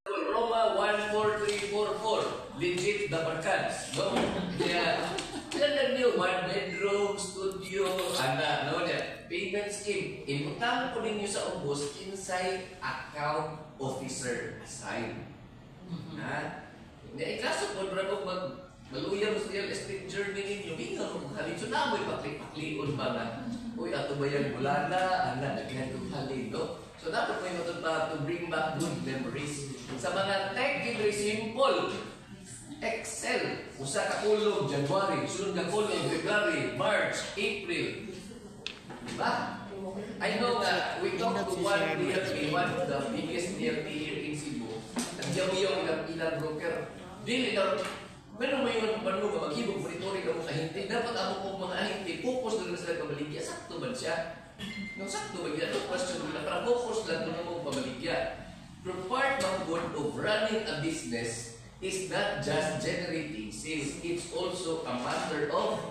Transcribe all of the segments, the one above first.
Roma 14344, legit the barkads, no? Kaya, ilan niyo, 1 bedroom, studio, ana, no? Payment scheme. Imutang po ninyo sa ubos inside account officer assign. Ha? Hindi, kaso po, bravo, maluya mo sa real estate journey ninyo, mingaw mo halin. So, namoy pakli-paklion ba na? Uy, ato ba yan mula na? Ana, naghan kong halin, no? So, dapat mo yung to bring back good memories. Sa mga tech, very simple. Excel, usa ka kulog, January, sunod ka kulog, February, March, April. Diba? I know that we talked to one DLT, one of the biggest DLT here in Cebu. Nagyaw-yaw ilang broker. Dili daw, meron mo yung paano nga maghibog, monitoring ka mo kahinti. Dapat ako pong mga ahinti, focus na sila pamaligya. Sakto ba siya? Nung sakto ba yan? No question na para focus lang kung mo pamaligya. Pero part ng goal of running a business is not just generating sales. It's also a matter of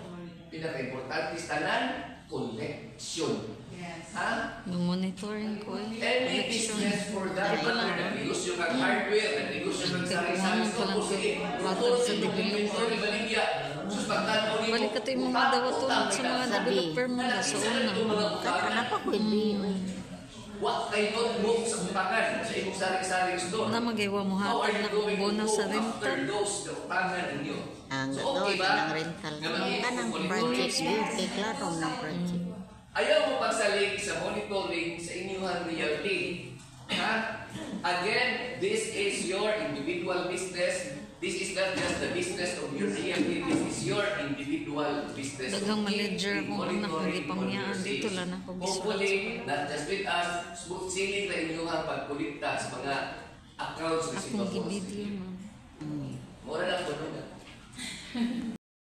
pinaka-importante tanan, collection. Yes. Ha? Yung monitoring ko eh. Any business for that matter, nag-negosyo kang hardware, nag-negosyo kang sari-sari store, sige, motor, inventory, baligya. Balik ka ito yung mga dawat-tulad sa mga developer mo na sa una. Anak ako hindi. What kay notebook sa utangan sa imong sari-sari store? Na mag-iwa mo hapon na bonus sa rental. Ang doon ng rental. Kanang project beauty, klaro ng project. Ayaw mo pagsalig sa monitoring sa inyong realty. Ha? Again, this is your individual business. This is not just the business of your realty. This is your individual business. Dagang manager kung ang nakulipangyaan dito lang ako hopefully, not just with us, smooth sailing na inyong pagkulita sa mga accounts na akong gibidyo man.